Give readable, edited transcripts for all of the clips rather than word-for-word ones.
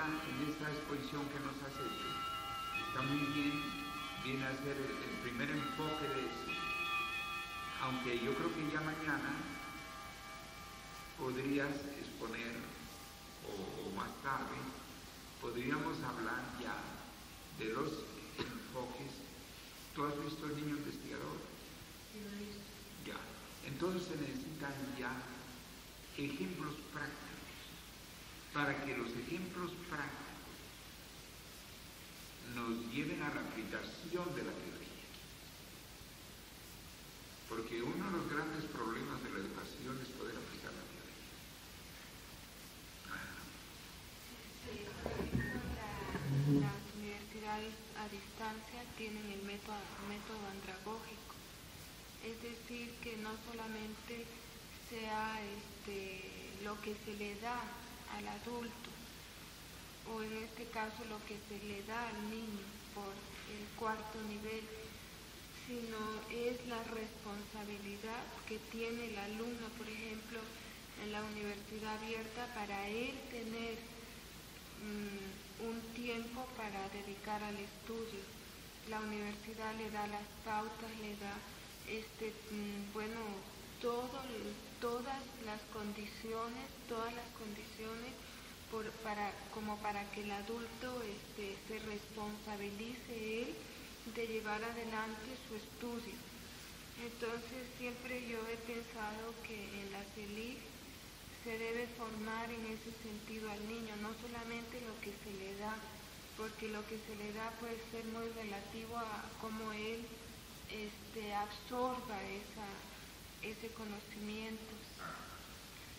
en esta exposición que nos has hecho, está muy bien, viene a ser el primer enfoque de eso. Aunque yo creo que ya mañana podrías exponer, o más tarde, podríamos hablar ya de los enfoques. ¿Tú has visto el niño investigador? Sí, lo he visto. Ya. Entonces se necesitan ya ejemplos prácticos, para que los ejemplos prácticos nos lleven a la aplicación de la teoría. Porque uno de los grandes problemas de la educación es poder aplicar la teoría. Las universidades a distancia tienen el método andragógico, es decir, que no solamente sea lo que se le da al adulto, o en este caso lo que se le da al niño por el cuarto nivel, sino es la responsabilidad que tiene el alumno, por ejemplo, en la universidad abierta, para él tener un tiempo para dedicar al estudio. La universidad le da las pautas, le da todas las condiciones para que el adulto se responsabilice él de llevar adelante su estudio. Entonces siempre yo he pensado que en la CELIC se debe formar en ese sentido al niño, no solamente lo que se le da, porque lo que se le da puede ser muy relativo a cómo él absorba ese conocimiento,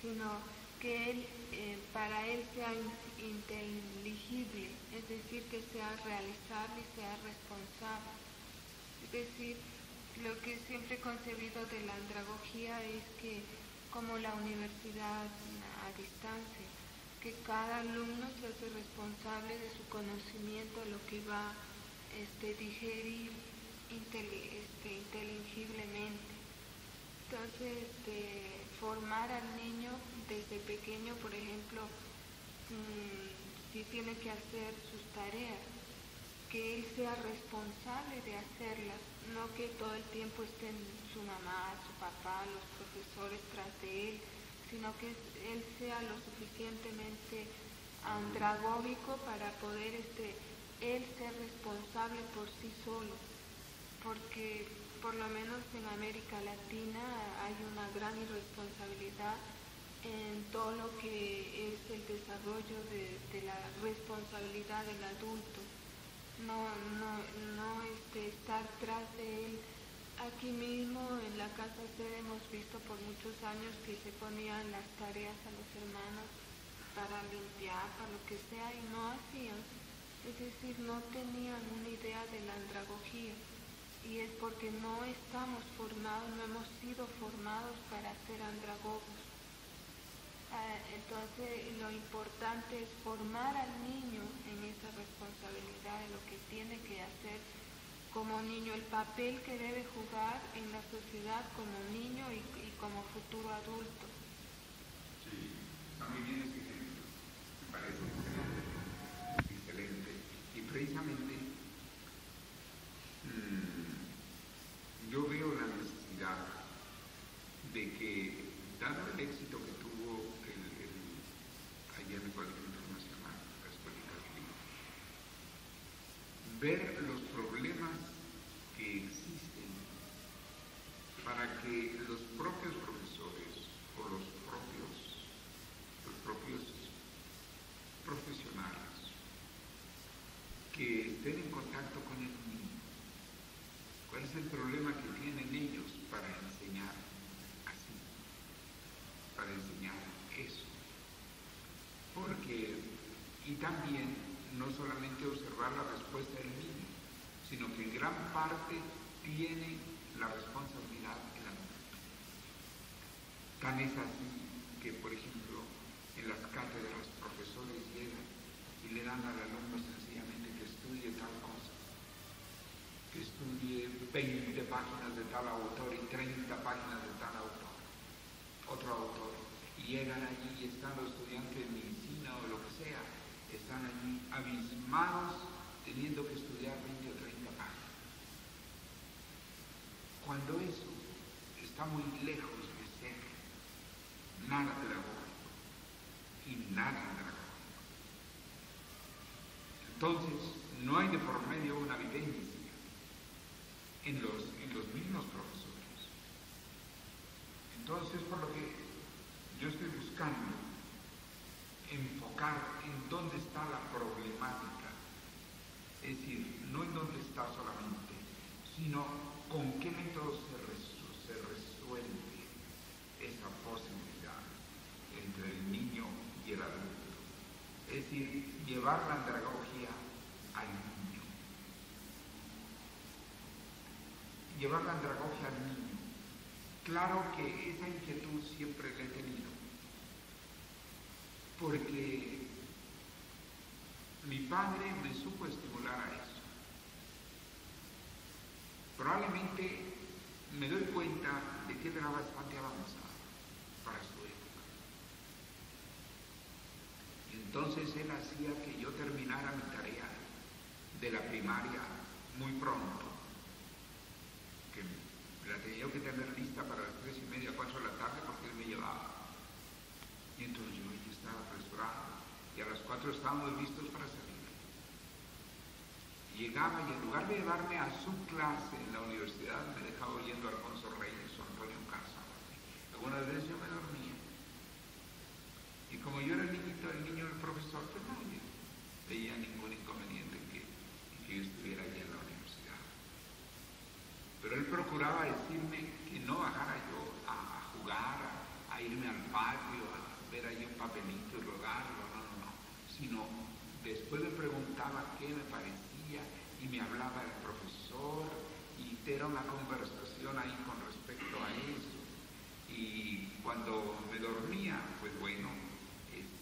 sino que él, para él sea inteligible, es decir, que sea realizable y sea responsable. Es decir, lo que siempre he concebido de la andragogía es que, como la universidad a distancia, que cada alumno se hace responsable de su conocimiento, lo que va a digerir inteligiblemente. Entonces, formar al niño desde pequeño, por ejemplo, si tiene que hacer sus tareas, que él sea responsable de hacerlas, no que todo el tiempo estén su mamá, su papá, los profesores tras de él, sino que él sea lo suficientemente andragógico para poder él ser responsable por sí solo, porque por lo menos en América Latina hay una gran irresponsabilidad en todo lo que es el desarrollo de la responsabilidad del adulto. No estar tras de él. Aquí mismo en la casa sede hemos visto por muchos años que se ponían las tareas a los hermanos para limpiar, para lo que sea, y no hacían. Es decir, no tenían una idea de la andragogía, y es porque no estamos formados, no hemos sido formados para ser andragogos. Entonces lo importante es formar al niño en esa responsabilidad de lo que tiene que hacer como niño, el papel que debe jugar en la sociedad como niño y como futuro adulto. Sí, está muy bien ese ejemplo, me parece excelente. Y precisamente yo veo la necesidad de que, dado el éxito que tuvo ayer el Colegio Internacional, la Escuela Católica, ver los problemas que existen para que los propios profesores o los propios profesionales que estén en contacto con el niño, cuál es el problema que tienen ellos para enseñar así, para enseñar eso. Porque, y también, no solamente observar la respuesta del niño, sino que en gran parte tiene la responsabilidad el adulto. Tan es así que, por ejemplo, en las cátedras los profesores llegan y le dan al alumno sencillamente que estudie tal cosa, que estudie 20 páginas de tal autor y 30 páginas de tal autor, otro autor, y llegan allí y están los estudiantes de medicina o lo que sea, están allí abismados teniendo que estudiar 20 o 30 páginas. Cuando eso está muy lejos de ser nada pedagógico y nada pedagógico. Entonces, no hay de por medio una vivencia en los mismos profesores. Entonces, por lo que yo estoy buscando enfocar en dónde está la problemática, es decir, no en dónde está solamente, sino con qué método se resuelve esa posibilidad entre el niño y el adulto. Es decir, llevar la andragogía al niño. Llevar la andragogía al niño. Claro que esa inquietud siempre la he tenido, porque mi padre me supo estimular a eso. Probablemente me doy cuenta de que él era bastante avanzado para su época. Y entonces él hacía que yo terminara mi tarea de la primaria muy pronto, que la tenía yo que tener lista para las 3:30, 4 de la tarde, porque él me llevaba. Y entonces yo ya estaba apresurado, y a las 4 estábamos listos para salir. Llegaba y en lugar de llevarme a su clase en la universidad, me dejaba oyendo a Alfonso Reyes o Antonio Casa. Algunas veces yo me dormía. Y como yo era el niño del profesor, pues no veía ningún inconveniente en que yo estuviera allí en la universidad. Pero él procuraba decirme que no bajara yo a jugar, a irme al patio, a ver ahí un papelito y rodarlo, no, sino después le preguntaba qué me parecía y me hablaba del profesor y era una conversación ahí con respecto a eso. Y cuando me dormía, pues bueno,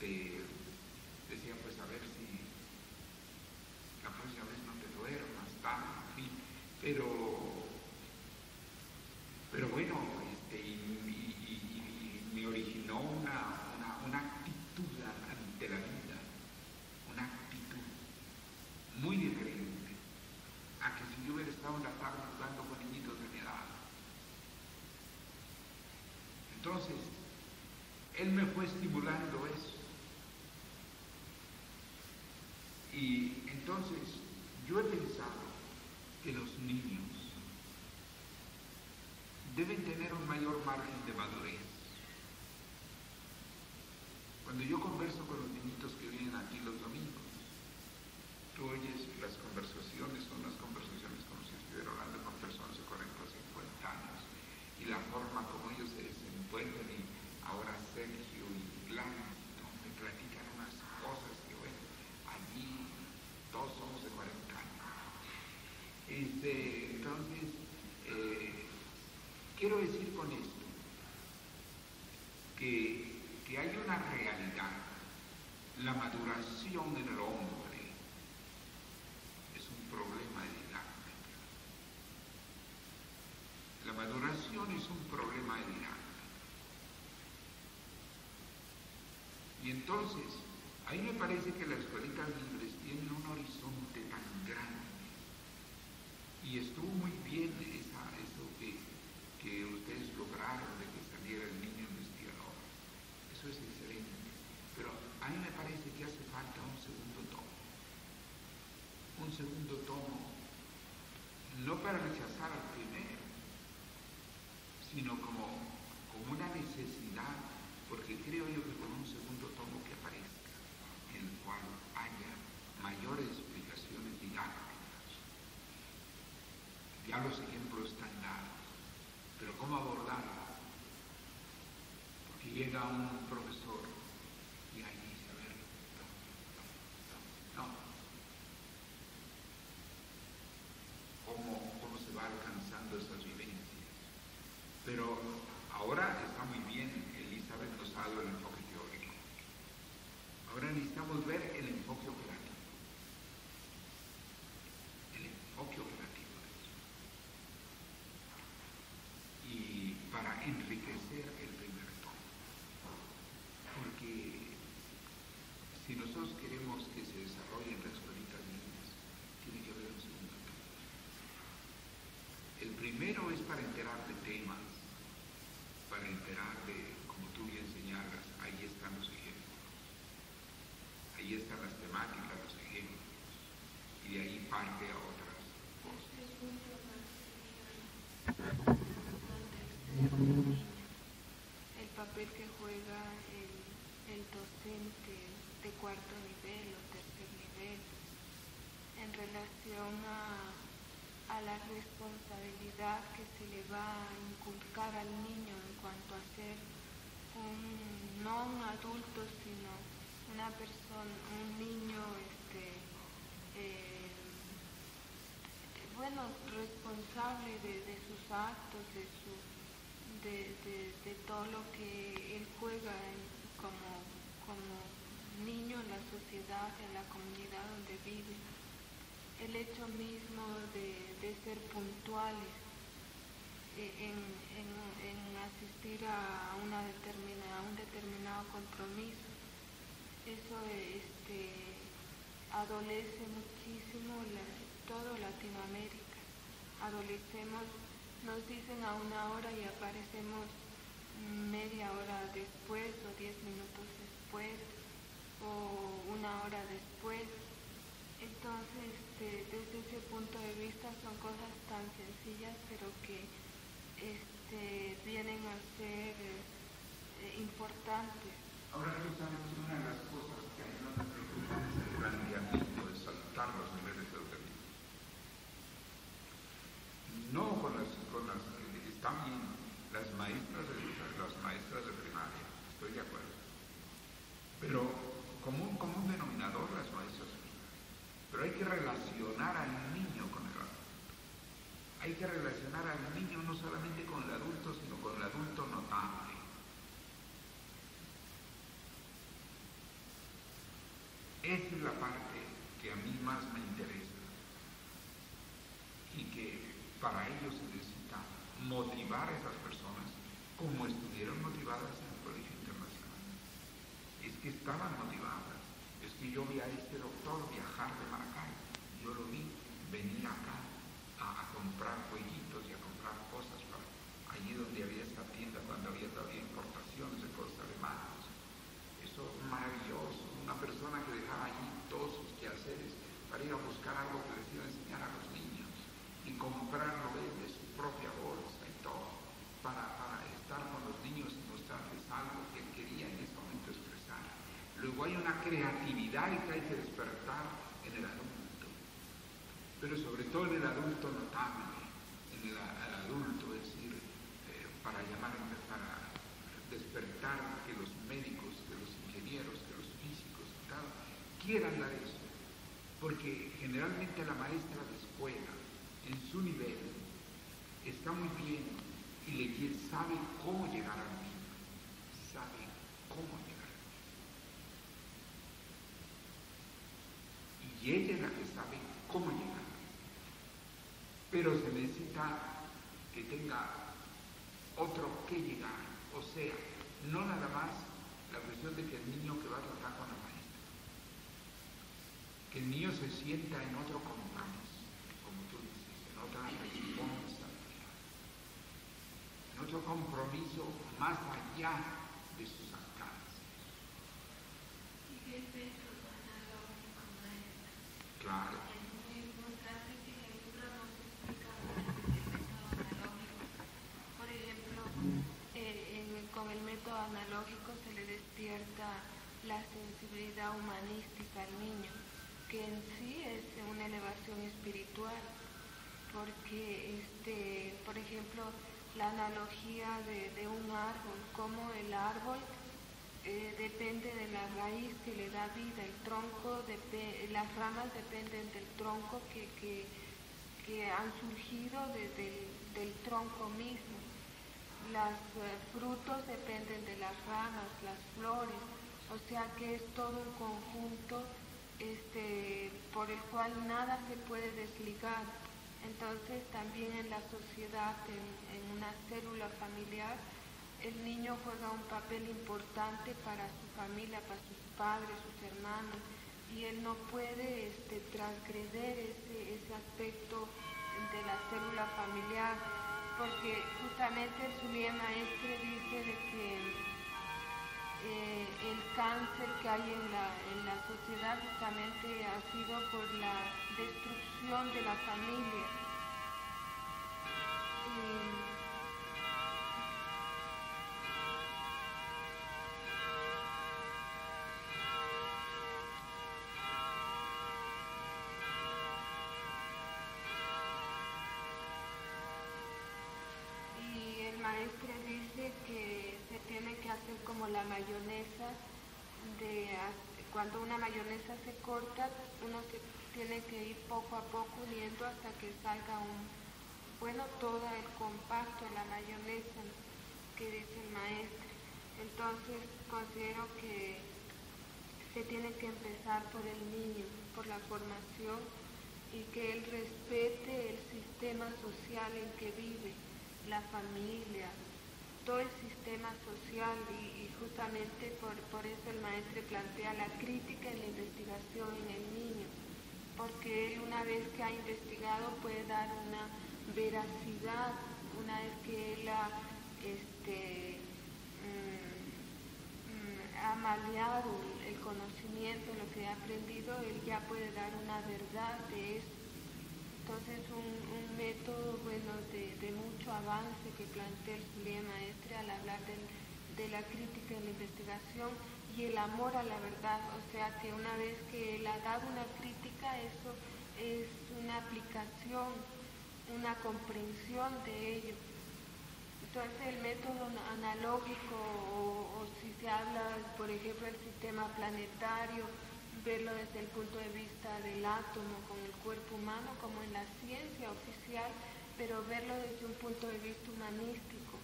decía, pues a ver si la próxima vez no te duermas, en fin, pero bueno, y me originó una actitud ante la vida, una actitud muy diferente a que si yo hubiera estado en la tarde hablando con niñitos de mi edad. Entonces, él me fue estimulando eso. Y entonces, yo he pensado que los niños deben tener un mayor margen de madurez. Cuando yo converso con los niñitos que vienen aquí los domingos, tú oyes las conversaciones, son las conversaciones como si estuviera hablando con personas de 40 o 50 años, y la forma como ellos se desenvuelven, y ahora Sergio y Blanco me platican unas cosas que, bueno, allí todos somos de 40 años. Entonces, quiero decir con esto que hay una realidad, la maduración en el hombre es un problema de didáctica. La maduración es un problema de didáctica. Y entonces, ahí me parece que las escuelitas libres tienen un horizonte tan grande. Y estuvo muy bien eso que ustedes lograron de que saliera el niño investigador. Eso es excelente. Pero a mí me parece que hace falta un segundo tomo. Un segundo tomo, no para rechazar al primero, sino como una necesidad, porque creo yo que con un segundo tomo que aparezca, en el cual haya mayores explicaciones didácticas. Ya los ejemplos están dados, pero ¿cómo abordarlo? Porque llega un profesor y ahí dice, a ver, no. ¿Cómo se va alcanzando esas vivencias? Pero ahora está muy bien, Elizabeth nos ha dado el enfoque teórico. Ahora necesitamos ver el enfoque operativo. El enfoque operativo de eso. Y para enriquecer el primer tomo. Porque si nosotros queremos que parte a otras cosas. El papel que juega el docente de cuarto nivel o tercer nivel en relación a la responsabilidad que se le va a inculcar al niño en cuanto a ser no un adulto, sino una persona, un niño, responsable de sus actos, de todo lo que él juega como niño en la sociedad, en la comunidad donde vive. El hecho mismo de ser puntuales en asistir a un determinado compromiso, eso adolece muchísimo todo Latinoamérica. Adolecemos, nos dicen a 1 hora y aparecemos media hora después o 10 minutos después o 1 hora después. Entonces, desde ese punto de vista son cosas tan sencillas, pero que vienen a ser importantes. Ahora tú sabes que una de las cosas que a mí no me preocupa es el planteamiento de saltar los niveles educativos. No con las que están bien las maestras de primaria, estoy de acuerdo. Pero como un denominador las maestras de primaria. Pero hay que relacionar al niño con el adulto. Hay que relacionar al niño no solamente con el adulto, sino con el adulto notable. Esa es la parte que a mí más me interesa y que para ello se necesita motivar a esas personas como estuvieron motivadas en el Colegio Internacional. Es que estaban motivadas. Es que yo vi a este doctor viajar de Maracay, yo lo vi venir acá a comprar jueguitos y a comprar cosas para allí donde había esta tienda cuando había todavía importaciones de cosas alemanas. Eso es maravilloso, una persona que dejaba allí todos sus quehaceres para ir a buscar algo que les iba a enseñar a los niños y comprarlo de su propia bolsa y todo para estar con los niños y mostrarles algo que él quería en ese momento expresar. Luego hay una creatividad que hay que despertar en el adulto, pero sobre todo en el adulto notable, en el adulto, es decir, para despertar que los médicos, que los ingenieros, que los físicos y tal, quieran dar eso, porque generalmente la maestra de escuela, en su nivel, está muy bien y sabe cómo llegar al niño, sabe cómo llegar al niño. Y ella es la que sabe cómo llegar. Pero se necesita que tenga otro que llegar, o sea, no nada más la cuestión de que el niño que va a tratar con la maestra, que el niño se sienta en otro compromiso, como tú dices, en otra responsabilidad, en otro compromiso más allá de sus alcances. ¿Y qué es eso analógico, maestra? Claro. Con el método analógico se le despierta la sensibilidad humanística al niño, que en sí es una elevación espiritual, porque por ejemplo, la analogía de un árbol, como el árbol depende de la raíz que le da vida, el tronco, las ramas dependen del tronco que han surgido del tronco mismo. Los frutos dependen de las ramas, las flores, o sea que es todo un conjunto por el cual nada se puede desligar. Entonces también en la sociedad, en una célula familiar, el niño juega un papel importante para su familia, para sus padres, sus hermanos, y él no puede transgreder ese aspecto de la célula familiar, porque justamente su línea maestre dice de que el cáncer que hay en la sociedad justamente ha sido por la destrucción de la familia. Y el maestro dice que se tiene que hacer como la mayonesa, cuando una mayonesa se corta, uno se tiene que ir poco a poco uniendo hasta que salga todo el compacto, la mayonesa que dice el maestro. Entonces considero que se tiene que empezar por el niño, por la formación, y que él respete el sistema social en que vive, la familia, todo el sistema social, y justamente por eso el maestro plantea la crítica y la investigación en el niño, porque él, una vez que ha investigado, puede dar una veracidad, una vez que él ha maleado el conocimiento, lo que ha aprendido, él ya puede dar una verdad de eso. Entonces un método de mucho avance que plantea el Zulia Maestre al hablar de la crítica y la investigación y el amor a la verdad, o sea que una vez que él ha dado una crítica, eso es una aplicación, una comprensión de ello. Entonces el método analógico, o si se habla, por ejemplo, del sistema planetario, verlo desde el punto de vista del átomo con el cuerpo humano, como en la ciencia oficial, pero verlo desde un punto de vista humanístico.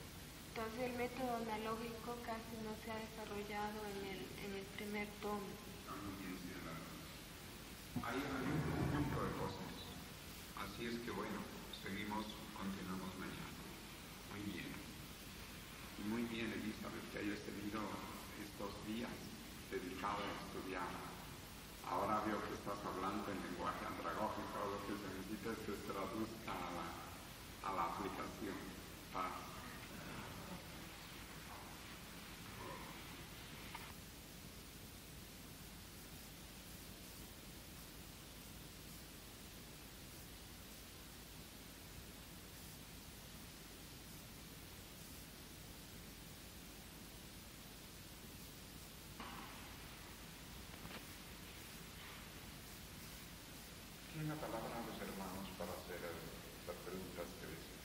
Entonces el método analógico casi no se ha desarrollado en el primer tomo. Hay un conjunto de cosas. Así es que bueno, continuamos mañana. Muy bien. Y muy bien, Elizabeth, que hayas tenido estos días dedicados a estudiar. Ahora veo que estás hablando en lenguaje andragógico, lo que se necesita es que se traduzca a la aplicación. Paz. La palabra a los hermanos para hacer las preguntas que desean.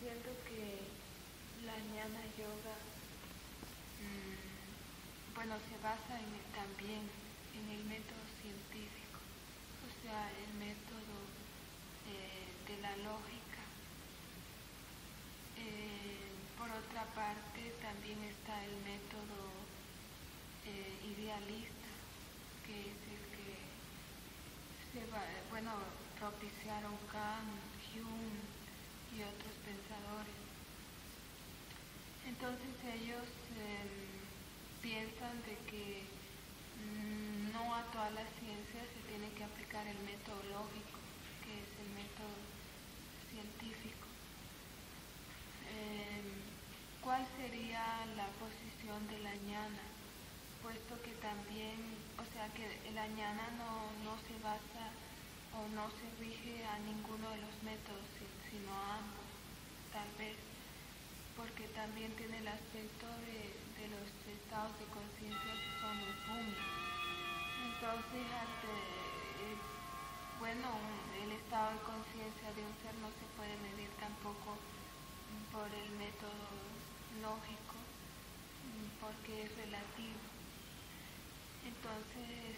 Siento que la Jnana Yoga se basa también en el método científico, o sea, el método de la lógica. Por otra parte, también está el método idealista, que es el que propiciaron Kant, Hume y otros pensadores. Entonces ellos piensan de que no a todas las ciencias se tiene que aplicar el método lógico, que es el método científico. ¿Cuál sería la posición de la Jnana? Puesto que también, o sea que la Jnana no se basa o no se rige a ninguno de los métodos, sino a ambos, tal vez, porque también tiene el aspecto de los estados de conciencia que son los bhumis. Entonces, el estado de conciencia de un ser no se puede medir tampoco por el método lógico, porque es relativo. Entonces,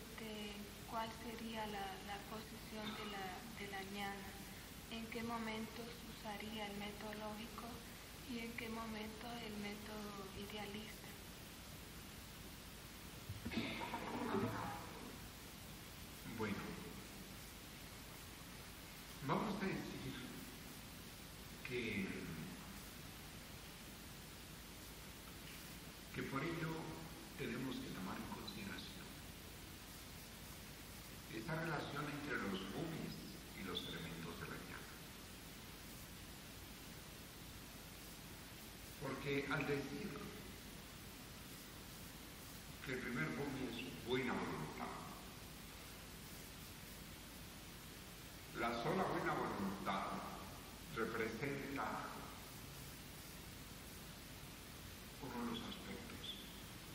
¿cuál sería la posición de la Jnana? ¿En qué momentos usaría el método lógico y en qué momento el método idealista? Bueno, vamos a decir que por ello tenemos que tomar en consideración esta relación entre los bhumis y los elementos de la Jnana. Porque al decir que El primer bumi es buena voluntad. La sola buena voluntad representa uno de los aspectos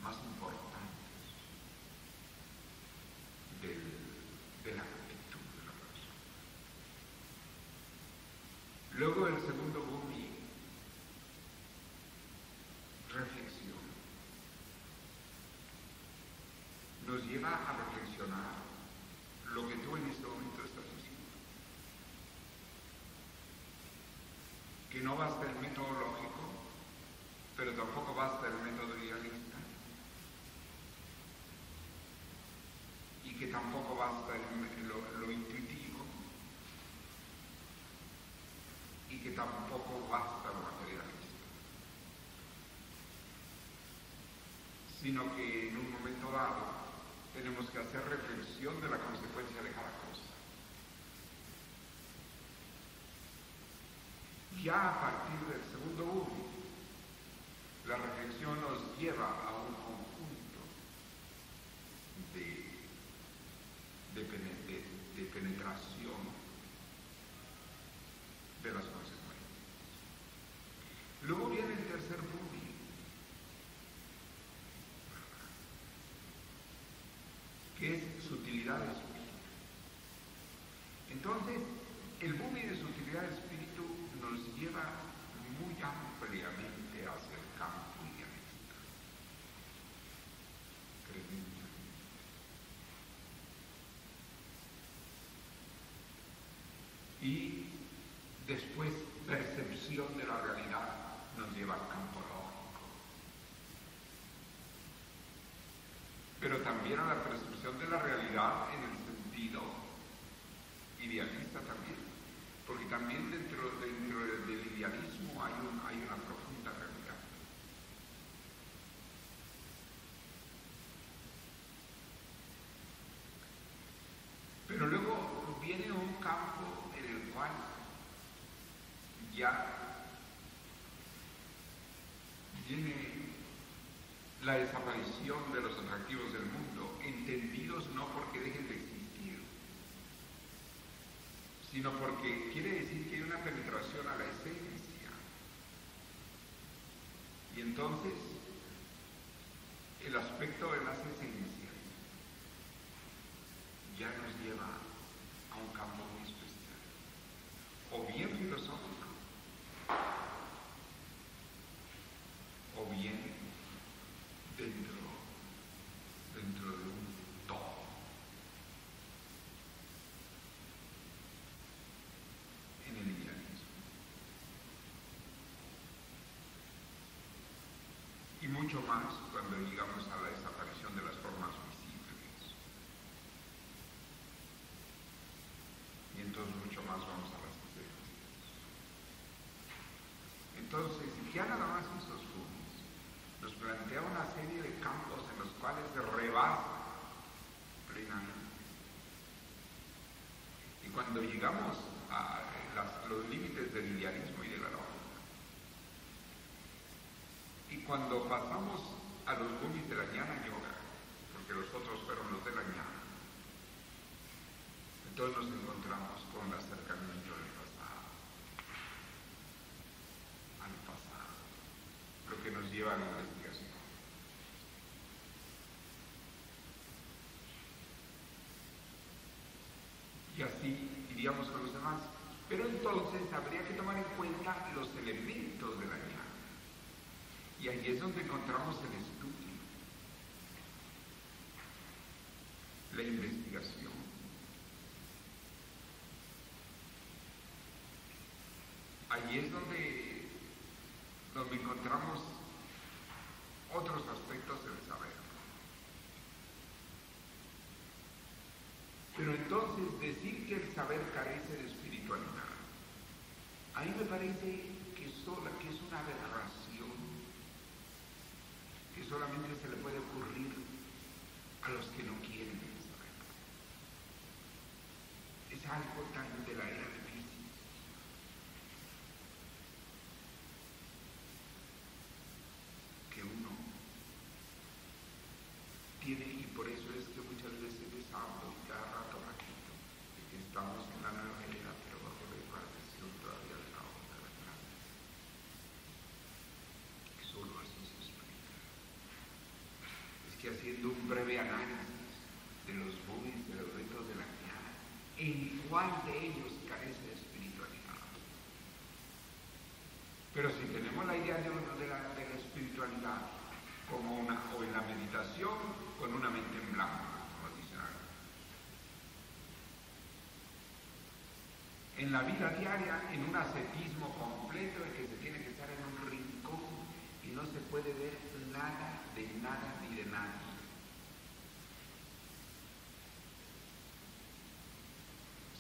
más importantes de la actitud de la persona. Luego el segundo bumi, reflexión. Nos lleva a reflexionar lo que tú en este momento estás haciendo. Que no basta el método lógico, pero tampoco basta el método idealista. Y que tampoco basta lo intuitivo. Y que tampoco basta lo materialista. Sino que en un momento dado tenemos que hacer reflexión de la consecuencia de cada cosa. Ya a partir del segundo bumi, la reflexión nos lleva a un conjunto de penetración de las consecuencias. Luego viene el tercer bumi, que es sutilidad de espíritu. Entonces, el bumi de sutilidad de espíritu nos lleva muy ampliamente hacia el campo idealista. Creencia. Y después, percepción de la realidad nos lleva al campo lógico. Pero también a la percepción de la realidad en el sentido idealista también, porque también dentro del idealismo hay una profunda realidad. Pero luego viene un campo en el cual ya viene la desaparición de los atractivos del mundo, entendidos no porque dejen de existir, sino porque quiere decir que hay una penetración a la esencia. Y entonces, el aspecto de las esencias ya nos lleva a un campo muy especial, o bien filosófico, o bien dentro de un todo. En el idealismo. Y mucho más cuando llegamos a la desaparición de las formas visibles. Y entonces mucho más vamos a las esencias. Entonces, ya nada más estos bumis nos plantea una serie de campos en los cuales se rebasa plenamente. Y cuando llegamos a los límites del idealismo y de la lógica, y cuando pasamos a los bumis de la jnana yoga, porque los otros fueron los de la jnana, entonces nos encontramos con el acercamiento del pasado, lo que nos lleva a la investigación. Y así iríamos con los demás. Pero entonces habría que tomar en cuenta los elementos de la jnana. Y ahí es donde encontramos el estudio, la investigación. Allí es donde encontramos otros aspectos del saber. Pero entonces decir que el saber carece de espiritualidad, a mí me parece que es una aberración que solamente se le puede ocurrir a los que no quieren saber. Es algo tan de la era difícil. Que uno y por eso es que muchas veces les hablo y cada rato repito de que estamos en la nueva era, pero bajo la impartición todavía de la onda de la clase. Solo así se explica. Es que haciendo un breve análisis de los móviles, de los retos de la guiada, ¿en cuál de ellos carece de espiritualidad? Pero si tenemos la idea de la espiritualidad como o en la meditación o en una mente en blanco, como dicen algo. En la vida diaria, en un ascetismo completo en que se tiene que estar en un rincón y no se puede ver nada de nada ni de nadie.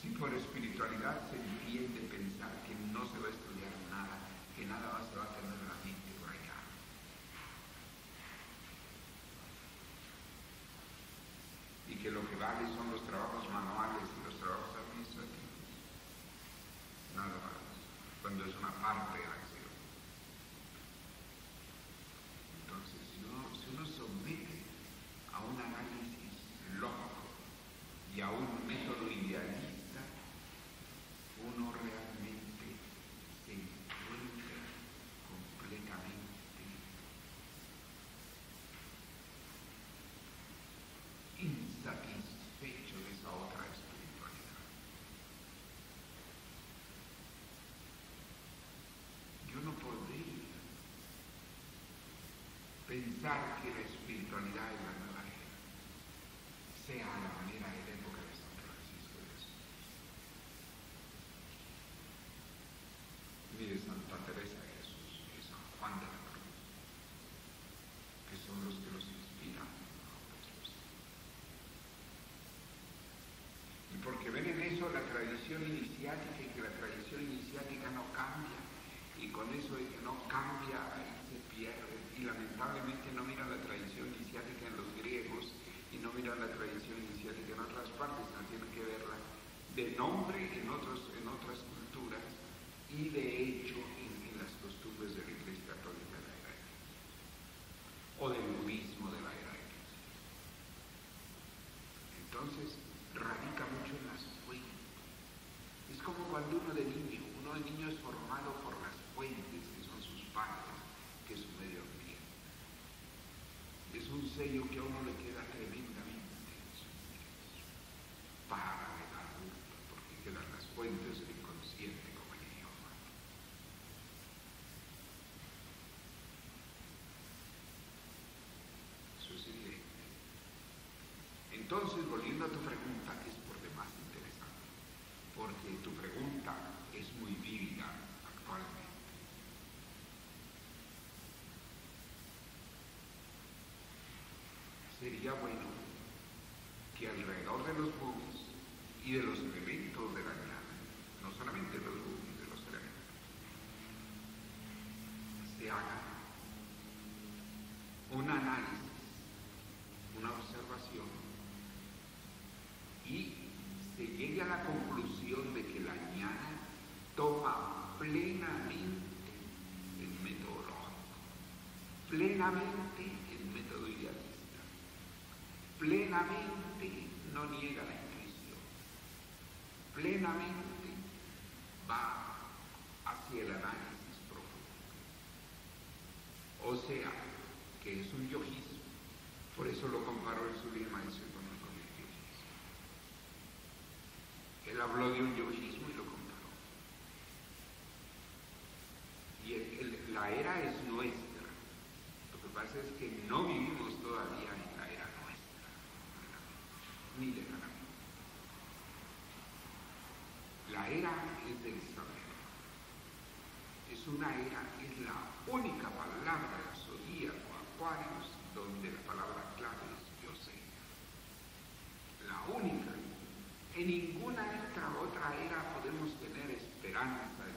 Si por espiritualidad se entiende pensar que no se va a estudiar nada, que nada más se va a tener en la mente por allá. Y que lo que vale son los trabajos manuales y los trabajos administrativos. Nada más, cuando es una parte de la acción. Entonces, si uno somete a un análisis lógico y a un método idealista, uno realmente se encuentra completamente insatisfecho de esa otra espiritualidad. Yo no podría pensar que la espiritualidad es la nueva era, sea a la manera de la época de San Francisco de Jesús, ni de Santa Teresa de Jesús, ni de San Juan de la Cruz, que son los que los inspiran. Y porque ven en eso la tradición iniciática y que la tradición iniciática no cambia, y con eso de que no cambia ahí se pierde, y lamentablemente no miran la tradición iniciática en los griegos y no miran la tradición iniciática en otras partes, no tienen que verla de nombre en otras culturas y de hecho en las costumbres de la Iglesia Católica de la era de Cristo o del budismo de la era de Cristo. Entonces radica mucho en las fuentes. Es como cuando uno de niño es formado por las fuentes que son sus padres, que es su medio ambiente. Es un sello que a uno le queda tremendamente en su interior para el adulto, porque quedan las fuentes del inconsciente como el idioma. Eso es evidente. Entonces, volviendo a tu pregunta, que es por demás interesante, porque tu pregunta es muy vívida actualmente. Sería bueno que alrededor de los boogies y de los elementos de la llave, no solamente los boogies, de los elementos, se haga un análisis, una observación y se llegue a la conclusión de que la ñana toma plenamente el método lógico, plenamente el método idealista, plenamente no niega la intuición, plenamente va hacia el análisis profundo. O sea, que es un yogismo. Por eso lo comparó el sublime maestro con el yogismo. Él habló de un yogismo y lo comparó. Y la era es nuestra. Lo que pasa es que no vivimos todavía en la era nuestra, ni legalmente. La era es del saber. Es una era, es la única palabra del zodíaco Acuarios donde la palabra clave es yo sé. La única. En ninguna otra era podemos tener esperanza de